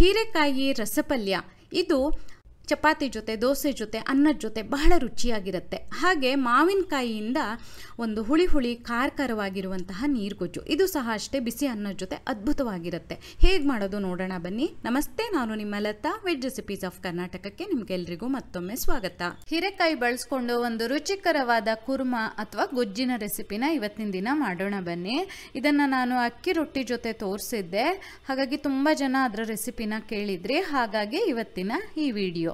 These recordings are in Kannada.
ಹೀರೆಕಾಯಿ ರಸಪಲ್ಯ ಇದು ಚಪಾತಿ ಜೊತೆ, ದೋಸೆ ಜೊತೆ, ಅನ್ನದ ಜೊತೆ ಬಹಳ ರುಚಿಯಾಗಿರುತ್ತೆ. ಹಾಗೆ ಮಾವಿನಕಾಯಿಯಿಂದ ಒಂದು ಹುಳಿ ಹುಳಿ ಖಾರವಾಗಿರುವಂತಹ ನೀರುಗೊಜ್ಜು, ಇದು ಸಹ ಅಷ್ಟೇ ಬಿಸಿ ಅನ್ನದ ಜೊತೆ ಅದ್ಭುತವಾಗಿರುತ್ತೆ. ಹೇಗೆ ಮಾಡೋದು ನೋಡೋಣ ಬನ್ನಿ. ನಮಸ್ತೆ, ನಾನು ನಿಮ್ಮ ಲತಾ, ವೆಜ್ ರೆಸಿಪೀಸ್ ಆಫ್ ಕರ್ನಾಟಕಕ್ಕೆ ನಿಮ್ಗೆಲ್ರಿಗೂ ಮತ್ತೊಮ್ಮೆ ಸ್ವಾಗತ. ಹೀರೆಕಾಯಿ ಬಳಸ್ಕೊಂಡು ಒಂದು ರುಚಿಕರವಾದ ಕುರ್ಮಾ ಅಥವಾ ಗೊಜ್ಜಿನ ರೆಸಿಪಿನ ಇವತ್ತಿನ ದಿನ ಮಾಡೋಣ ಬನ್ನಿ. ಇದನ್ನು ನಾನು ಅಕ್ಕಿ ರೊಟ್ಟಿ ಜೊತೆ ತೋರಿಸಿದ್ದೆ, ಹಾಗಾಗಿ ತುಂಬ ಜನ ಅದರ ರೆಸಿಪಿನ ಕೇಳಿದ್ರಿ. ಹಾಗಾಗಿ ಇವತ್ತಿನ ಈ ವಿಡಿಯೋ.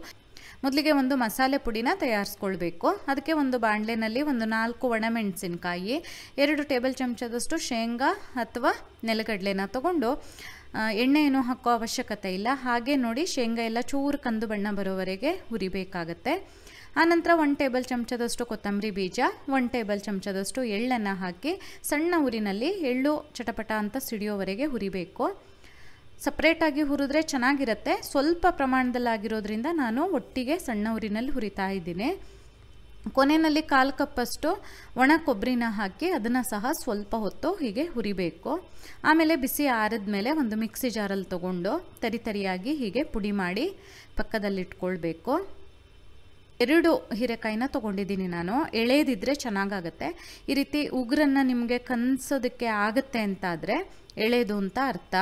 ಮೊದಲಿಗೆ ಒಂದು ಮಸಾಲೆ ಪುಡಿನ ತಯಾರಿಸ್ಕೊಳ್ಬೇಕು. ಅದಕ್ಕೆ ಒಂದು ಬಾಣಲೆನಲ್ಲಿ ಒಂದು 4 ಒಣಮೆಣಸಿನಕಾಯಿ, 2 ಟೇಬಲ್ ಚಮಚದಷ್ಟು ಶೇಂಗಾ ಅಥವಾ ನೆಲಗಡಲೆನ ತಗೊಂಡು, ಎಣ್ಣೆ ಏನೂ ಹಾಕೋ ಅವಶ್ಯಕತೆ ಇಲ್ಲ. ಹಾಗೆ ನೋಡಿ, ಶೇಂಗಾ ಎಲ್ಲ ಚೂರು ಕಂದು ಬಣ್ಣ ಬರೋವರೆಗೆ ಹುರಿಬೇಕಾಗತ್ತೆ. ಆನಂತರ 1 ಟೇಬಲ್ ಚಮಚದಷ್ಟು ಕೊತ್ತಂಬರಿ ಬೀಜ, 1 ಟೇಬಲ್ ಚಮಚದಷ್ಟು ಎಳ್ಳನ್ನು ಹಾಕಿ ಸಣ್ಣ ಉರಿನಲ್ಲಿ ಎಳ್ಳು ಚಟಪಟ ಅಂತ ಸಿಡಿಯೋವರೆಗೆ ಹುರಿಬೇಕು. ಸಪ್ರೇಟಾಗಿ ಹುರಿದ್ರೆ ಚೆನ್ನಾಗಿರುತ್ತೆ. ಸ್ವಲ್ಪ ಪ್ರಮಾಣದಲ್ಲಾಗಿರೋದ್ರಿಂದ ನಾನು ಒಟ್ಟಿಗೆ ಸಣ್ಣ ಉರಿನಲ್ಲಿ ಹುರಿತಾ ಇದ್ದೀನಿ. ಕೊನೆಯಲ್ಲಿ 1/4 ಕಪ್ಪಷ್ಟು ಒಣ ಕೊಬ್ಬರಿನ ಹಾಕಿ ಅದನ್ನು ಸಹ ಸ್ವಲ್ಪ ಹೊತ್ತು ಹೀಗೆ ಹುರಿಬೇಕು. ಆಮೇಲೆ ಬಿಸಿ ಆರಿದ ಮೇಲೆ ಒಂದು ಮಿಕ್ಸಿ ಜಾರಲ್ಲಿ ತೊಗೊಂಡು ತರಿಯಾಗಿ ಹೀಗೆ ಪುಡಿ ಮಾಡಿ ಪಕ್ಕದಲ್ಲಿಟ್ಕೊಳ್ಬೇಕು. 2 ಹೀರೆಕಾಯಿನ ತೊಗೊಂಡಿದ್ದೀನಿ ನಾನು. ಎಳೆದಿದ್ರೆ ಚೆನ್ನಾಗಾಗುತ್ತೆ. ಈ ರೀತಿ ಉಗುರನ್ನು ನಿಮಗೆ ಕನ್ಸೋದಕ್ಕೆ ಆಗುತ್ತೆ ಅಂತಾದರೆ ಎಳೆದು ಅಂತ ಅರ್ಥ.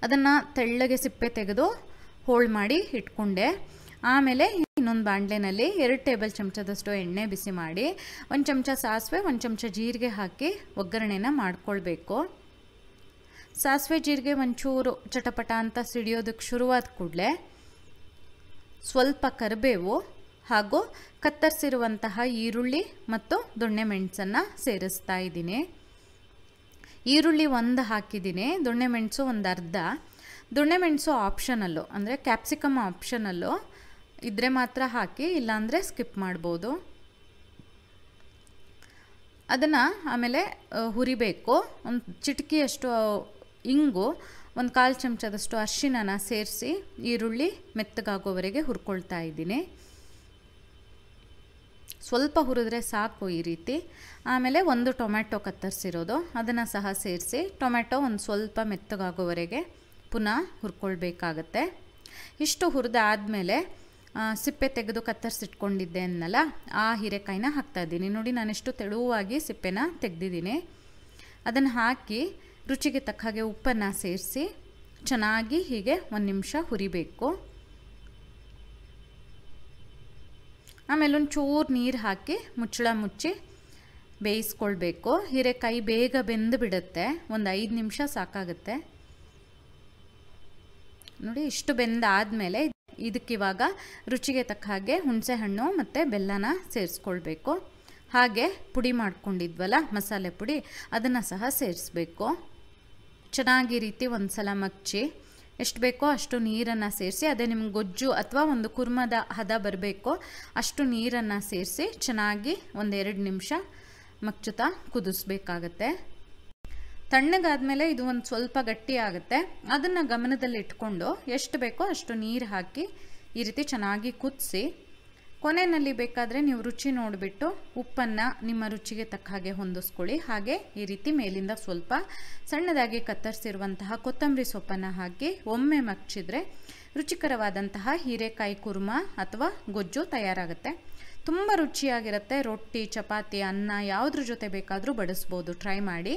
ಅದನ್ನು ತೆಳ್ಳಗೆ ಸಿಪ್ಪೆ ತೆಗೆದು ಹೋಳು ಮಾಡಿ ಇಟ್ಕೊಂಡೆ. ಆಮೇಲೆ ಇನ್ನೊಂದು ಬಾಣಲೆನಲ್ಲಿ 2 ಟೇಬಲ್ ಚಮಚದಷ್ಟು ಎಣ್ಣೆ ಬಿಸಿ ಮಾಡಿ 1 ಚಮಚ ಸಾಸಿವೆ, 1 ಚಮಚ ಜೀರಿಗೆ ಹಾಕಿ ಒಗ್ಗರಣೆನ ಮಾಡ್ಕೊಳ್ಬೇಕು. ಸಾಸಿವೆ ಜೀರಿಗೆ ಒಂಚೂರು ಚಟಪಟ ಅಂತ ಸಿಡಿಯೋದಕ್ಕೆ ಶುರುವಾದ ಕೂಡಲೇ ಸ್ವಲ್ಪ ಕರಿಬೇವು ಹಾಗೂ ಕತ್ತರಿಸಿರುವಂತಹ ಈರುಳ್ಳಿ ಮತ್ತು ದೊಣ್ಣೆ ಮೆಣಸನ್ನು ಸೇರಿಸ್ತಾ ಇದ್ದೀನಿ. ಈರುಳ್ಳಿ 1 ಹಾಕಿದ್ದೀನಿ, ದೊಣ್ಣೆ ಮೆಣಸು 1 ಅರ್ಧ. ದೊಣ್ಣೆ ಮೆಣಸು ಆಪ್ಷನಲ್ಲು, ಅಂದರೆ ಕ್ಯಾಪ್ಸಿಕಮ್ ಆಪ್ಷನಲ್ಲು, ಇದ್ದರೆ ಮಾತ್ರ ಹಾಕಿ, ಇಲ್ಲಾಂದರೆ ಸ್ಕಿಪ್ ಮಾಡ್ಬೋದು. ಅದನ್ನು ಆಮೇಲೆ ಹುರಿಬೇಕು. ಒಂದು ಚಿಟಿಕೆಯಷ್ಟು ಇಂಗು, 1/4 ಚಮಚದಷ್ಟು ಅರಿಶಿನ ಸೇರಿಸಿ ಈರುಳ್ಳಿ ಮೆತ್ತಗಾಗೋವರೆಗೆ ಹುರ್ಕೊಳ್ತಾ ಇದ್ದೀನಿ. ಸ್ವಲ್ಪ ಹುರಿದ್ರೆ ಸಾಕು ಈ ರೀತಿ. ಆಮೇಲೆ 1 ಟೊಮ್ಯಾಟೊ ಕತ್ತರಿಸಿರೋದು ಅದನ್ನು ಸಹ ಸೇರಿಸಿ ಟೊಮ್ಯಾಟೊ ಒಂದು ಸ್ವಲ್ಪ ಮೆತ್ತಗಾಗೋವರೆಗೆ ಪುನಃ ಹುರ್ಕೊಳ್ಬೇಕಾಗತ್ತೆ. ಇಷ್ಟು ಹುರಿದಾದಮೇಲೆ ಸಿಪ್ಪೆ ತೆಗೆದು ಕತ್ತರಿಸಿಟ್ಕೊಂಡಿದ್ದೆ ಅನ್ನಲ್ಲ, ಆ ಹೀರೆಕಾಯಿನ ಹಾಕ್ತಾಯಿದ್ದೀನಿ. ನೋಡಿ, ನಾನೆಷ್ಟು ತೆಳುವಾಗಿ ಸಿಪ್ಪೆನ ತೆಗೆದಿದ್ದೀನಿ. ಅದನ್ನು ಹಾಕಿ ರುಚಿಗೆ ತಕ್ಕ ಹಾಗೆ ಉಪ್ಪನ್ನು ಸೇರಿಸಿ ಚೆನ್ನಾಗಿ ಹೀಗೆ 1 ನಿಮಿಷ ಹುರಿಬೇಕು. ಆಮೇಲೆ ಒಂಚೂರು ನೀರು ಹಾಕಿ ಮುಚ್ಚಳ ಮುಚ್ಚಿ ಬೇಯಿಸ್ಕೊಳ್ಬೇಕು. ಹೀರೆಕಾಯಿ ಬೇಗ ಬೆಂದು ಬಿಡುತ್ತೆ, ಒಂದು 5 ನಿಮಿಷ ಸಾಕಾಗುತ್ತೆ. ನೋಡಿ, ಇಷ್ಟು ಬೆಂದಾದಮೇಲೆ ಇದಕ್ಕಿವಾಗ ರುಚಿಗೆ ತಕ್ಕ ಹಾಗೆ ಹುಣಸೆಹಣ್ಣು ಮತ್ತು ಬೆಲ್ಲನ ಸೇರಿಸ್ಕೊಳ್ಬೇಕು. ಹಾಗೆ ಪುಡಿ ಮಾಡ್ಕೊಂಡಿದ್ವಲ್ಲ ಮಸಾಲೆ ಪುಡಿ, ಅದನ್ನು ಸಹ ಸೇರಿಸ್ಬೇಕು. ಚೆನ್ನಾಗಿ ರೀತಿ ಒಂದು ಸಲ ಮಗ್ಚಿ ಎಷ್ಟು ಬೇಕೋ ಅಷ್ಟು ನೀರನ್ನು ಸೇರಿಸಿ, ಅದೇ ನಿಮ್ಗೆ ಗೊಜ್ಜು ಅಥವಾ ಒಂದು ಕುರ್ಮದ ಹದ ಬರಬೇಕು ಅಷ್ಟು ನೀರನ್ನು ಸೇರಿಸಿ ಚೆನ್ನಾಗಿ 1-2 ನಿಮಿಷ ಮಗ್ಚುತ್ತಾ ಕುದಿಸ್ಬೇಕಾಗತ್ತೆ. ತಣ್ಣಗಾದ್ಮೇಲೆ ಇದು ಒಂದು ಸ್ವಲ್ಪ ಗಟ್ಟಿ ಆಗುತ್ತೆ. ಅದನ್ನು ಗಮನದಲ್ಲಿ ಇಟ್ಕೊಂಡು ಎಷ್ಟು ಬೇಕೋ ಅಷ್ಟು ನೀರು ಹಾಕಿ ಈ ರೀತಿ ಚೆನ್ನಾಗಿ ಕುದಿಸಿ, ಕೊನೆಯಲ್ಲಿ ಬೇಕಾದರೆ ನೀವು ರುಚಿ ನೋಡಿಬಿಟ್ಟು ಉಪ್ಪನ್ನು ನಿಮ್ಮ ರುಚಿಗೆ ತಕ್ಕ ಹಾಗೆ ಹೊಂದಿಸ್ಕೊಳ್ಳಿ. ಹಾಗೆ ಈ ರೀತಿ ಮೇಲಿಂದ ಸ್ವಲ್ಪ ಸಣ್ಣದಾಗಿ ಕತ್ತರಿಸಿರುವಂತಹ ಕೊತ್ತಂಬರಿ ಸೊಪ್ಪನ್ನು ಹಾಕಿ ಒಮ್ಮೆ ಮಗ್ಚಿದ್ರೆ ರುಚಿಕರವಾದಂತಹ ಹೀರೆಕಾಯಿ ಕುರ್ಮಾ ಅಥವಾ ಗೊಜ್ಜು ತಯಾರಾಗುತ್ತೆ. ತುಂಬ ರುಚಿಯಾಗಿರುತ್ತೆ. ರೊಟ್ಟಿ, ಚಪಾತಿ, ಅನ್ನ ಯಾವುದ್ರ ಜೊತೆ ಬೇಕಾದರೂ ಬಡಿಸ್ಬೋದು. ಟ್ರೈ ಮಾಡಿ.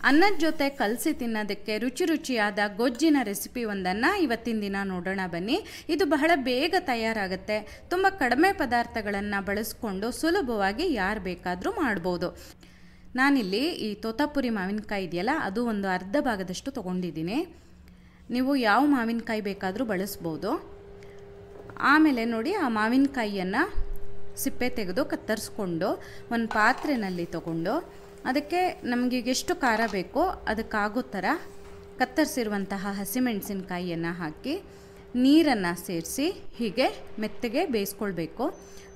ಅನ್ನದ ಜೊತೆ ಕಲಸಿ ತಿನ್ನೋದಕ್ಕೆ ರುಚಿಯಾದ ಗೊಜ್ಜಿನ ರೆಸಿಪಿ ಒಂದನ್ನು ಇವತ್ತಿನ ದಿನ ನೋಡೋಣ ಬನ್ನಿ. ಇದು ಬಹಳ ಬೇಗ ತಯಾರಾಗುತ್ತೆ. ತುಂಬ ಕಡಿಮೆ ಪದಾರ್ಥಗಳನ್ನು ಬಳಸ್ಕೊಂಡು ಸುಲಭವಾಗಿ ಯಾರು ಬೇಕಾದರೂ ಮಾಡ್ಬೋದು. ನಾನಿಲ್ಲಿ ಈ ತೋತಾಪುರಿ ಮಾವಿನಕಾಯಿ ಇದೆಯಲ್ಲ, ಅದು ಒಂದು ಅರ್ಧ ಭಾಗದಷ್ಟು ತೊಗೊಂಡಿದ್ದೀನಿ. ನೀವು ಯಾವ ಮಾವಿನಕಾಯಿ ಬೇಕಾದರೂ ಬಳಸ್ಬೋದು. ಆಮೇಲೆ ನೋಡಿ, ಆ ಮಾವಿನಕಾಯಿಯನ್ನು ಸಿಪ್ಪೆ ತೆಗೆದು ಕತ್ತರಿಸ್ಕೊಂಡು ಒಂದು ಪಾತ್ರೆಯಲ್ಲಿ ತಗೊಂಡು ಅದಕ್ಕೆ ನಮಗೆ ಎಷ್ಟು ಖಾರ ಬೇಕೋ ಅದಕ್ಕಾಗೋ ಥರ ಕತ್ತರಿಸಿರುವಂತಹ ಹಸಿಮೆಣಸಿನಕಾಯಿಯನ್ನು ಹಾಕಿ ನೀರನ್ನು ಸೇರಿಸಿ ಹೀಗೆ ಮೆತ್ತಗೆ ಬೇಯಿಸ್ಕೊಳ್ಬೇಕು.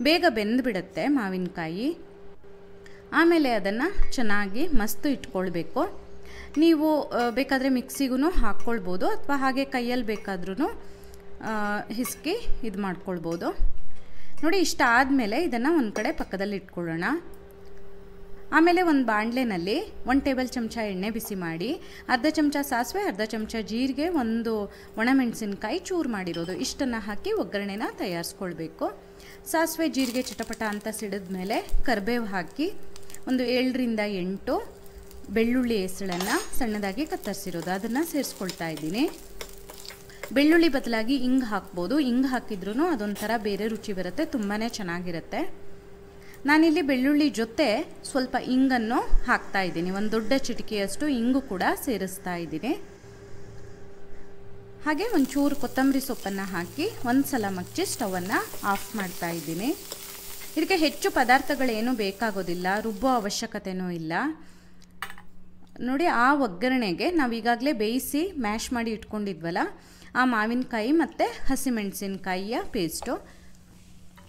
ಬೇಗ ಬೆಂದುಬಿಡುತ್ತೆ ಮಾವಿನಕಾಯಿ. ಆಮೇಲೆ ಅದನ್ನು ಚೆನ್ನಾಗಿ ಮಸ್ತು ಇಟ್ಕೊಳ್ಬೇಕು. ನೀವು ಬೇಕಾದರೆ ಮಿಕ್ಸಿಗೂ ಹಾಕ್ಕೊಳ್ಬೋದು ಅಥವಾ ಹಾಗೆ ಕೈಯಲ್ಲಿ ಬೇಕಾದ್ರೂ ಹಿಸ್ಕಿ ಇದು ಮಾಡ್ಕೊಳ್ಬೋದು. ನೋಡಿ, ಇಷ್ಟ ಆದಮೇಲೆ ಇದನ್ನು ಒಂದು ಕಡೆ ಪಕ್ಕದಲ್ಲಿ ಇಟ್ಕೊಳ್ಳೋಣ. ಆಮೇಲೆ ಒಂದು ಬಾಣಲೆನಲ್ಲಿ 1 ಟೇಬಲ್ ಚಮಚ ಎಣ್ಣೆ ಬಿಸಿ ಮಾಡಿ, ಅರ್ಧ ಚಮಚ ಸಾಸಿವೆ, ಅರ್ಧ ಚಮಚ ಜೀರಿಗೆ, 1 ಒಣಮೆಣಸಿನಕಾಯಿ ಚೂರು ಮಾಡಿರೋದು ಇಷ್ಟನ್ನು ಹಾಕಿ ಒಗ್ಗರಣೆನ ತಯಾರಿಸ್ಕೊಳ್ಬೇಕು. ಸಾಸಿವೆ ಜೀರಿಗೆ ಚಟಪಟ ಅಂತ ಸಿಡಿದ್ಮೇಲೆ ಕರಿಬೇವು ಹಾಕಿ ಒಂದು 7 ರಿಂದ 8 ಬೆಳ್ಳುಳ್ಳಿ ಎಸಳನ್ನು ಸಣ್ಣದಾಗಿ ಕತ್ತರಿಸಿರೋದು ಅದನ್ನು ಸೇರಿಸ್ಕೊಳ್ತಾ ಇದ್ದೀನಿ. ಬೆಳ್ಳುಳ್ಳಿ ಬದಲಾಗಿ ಇಂಗು ಹಾಕ್ಬೋದು, ಇಂಗು ಹಾಕಿದ್ರೂ ಅದೊಂಥರ ಬೇರೆ ರುಚಿ ಬರುತ್ತೆ, ತುಂಬಾ ಚೆನ್ನಾಗಿರುತ್ತೆ. ನಾನಿಲ್ಲಿ ಬೆಳ್ಳುಳ್ಳಿ ಜೊತೆ ಸ್ವಲ್ಪ ಇಂಗನ್ನು ಹಾಕ್ತಾ ಇದ್ದೀನಿ, ಒಂದು ದೊಡ್ಡ ಚಿಟಿಕೆಯಷ್ಟು ಇಂಗು ಕೂಡ ಸೇರಿಸ್ತಾ ಇದ್ದೀನಿ. ಹಾಗೆ ಒಂಚೂರು ಕೊತ್ತಂಬರಿ ಸೊಪ್ಪನ್ನು ಹಾಕಿ ಒಂದು ಸಲ ಮಗ್ಚಿ ಸ್ಟವನ್ನು ಆಫ್ ಮಾಡ್ತಾ ಇದ್ದೀನಿ. ಇದಕ್ಕೆ ಹೆಚ್ಚು ಪದಾರ್ಥಗಳೇನೂ ಬೇಕಾಗೋದಿಲ್ಲ, ರುಬ್ಬೋ ಅವಶ್ಯಕತೆಯೂ ಇಲ್ಲ. ನೋಡಿ, ಆ ಒಗ್ಗರಣೆಗೆ ನಾವೀಗಾಗಲೇ ಬೇಯಿಸಿ ಮ್ಯಾಶ್ ಮಾಡಿ ಇಟ್ಕೊಂಡಿದ್ವಲ್ಲ ಆ ಮಾವಿನಕಾಯಿ ಮತ್ತು ಹಸಿಮೆಣಸಿನಕಾಯಿಯ ಪೇಸ್ಟು,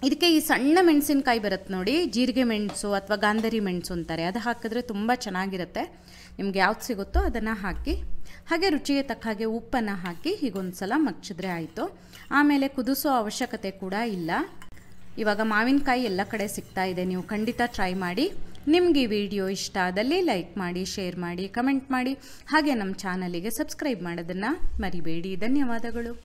ಇದಕ್ಕೆ ಈ ಸಣ್ಣ ಮೆಣಸಿನಕಾಯಿ ಬರುತ್ತೆ ನೋಡಿ, ಜೀರಿಗೆ ಮೆಣಸು ಅಥವಾ ಗಾಂಧಾರಿ ಮೆಣಸು ಅಂತಾರೆ, ಅದು ಹಾಕಿದ್ರೆ ತುಂಬ ಚೆನ್ನಾಗಿರುತ್ತೆ. ನಿಮ್ಗೆ ಯಾವ್ದು ಸಿಗುತ್ತೋ ಅದನ್ನು ಹಾಕಿ, ಹಾಗೆ ರುಚಿಗೆ ತಕ್ಕ ಹಾಗೆ ಉಪ್ಪನ್ನು ಹಾಕಿ ಹೀಗೊಂದು ಸಲ ಮಗ್ಚಿದ್ರೆ ಆಯಿತು. ಆಮೇಲೆ ಕುದಿಸೋ ಅವಶ್ಯಕತೆ ಕೂಡ ಇಲ್ಲ. ಇವಾಗ ಮಾವಿನಕಾಯಿ ಎಲ್ಲ ಕಡೆ ಸಿಗ್ತಾ ಇದೆ, ನೀವು ಖಂಡಿತ ಟ್ರೈ ಮಾಡಿ. ನಿಮಗೆ ಈ ವಿಡಿಯೋ ಇಷ್ಟ ಆದಲ್ಲಿ ಲೈಕ್ ಮಾಡಿ, ಶೇರ್ ಮಾಡಿ, ಕಮೆಂಟ್ ಮಾಡಿ, ಹಾಗೆ ನಮ್ಮ ಚಾನಲಿಗೆ ಸಬ್ಸ್ಕ್ರೈಬ್ ಮಾಡೋದನ್ನು ಮರಿಬೇಡಿ. ಧನ್ಯವಾದಗಳು.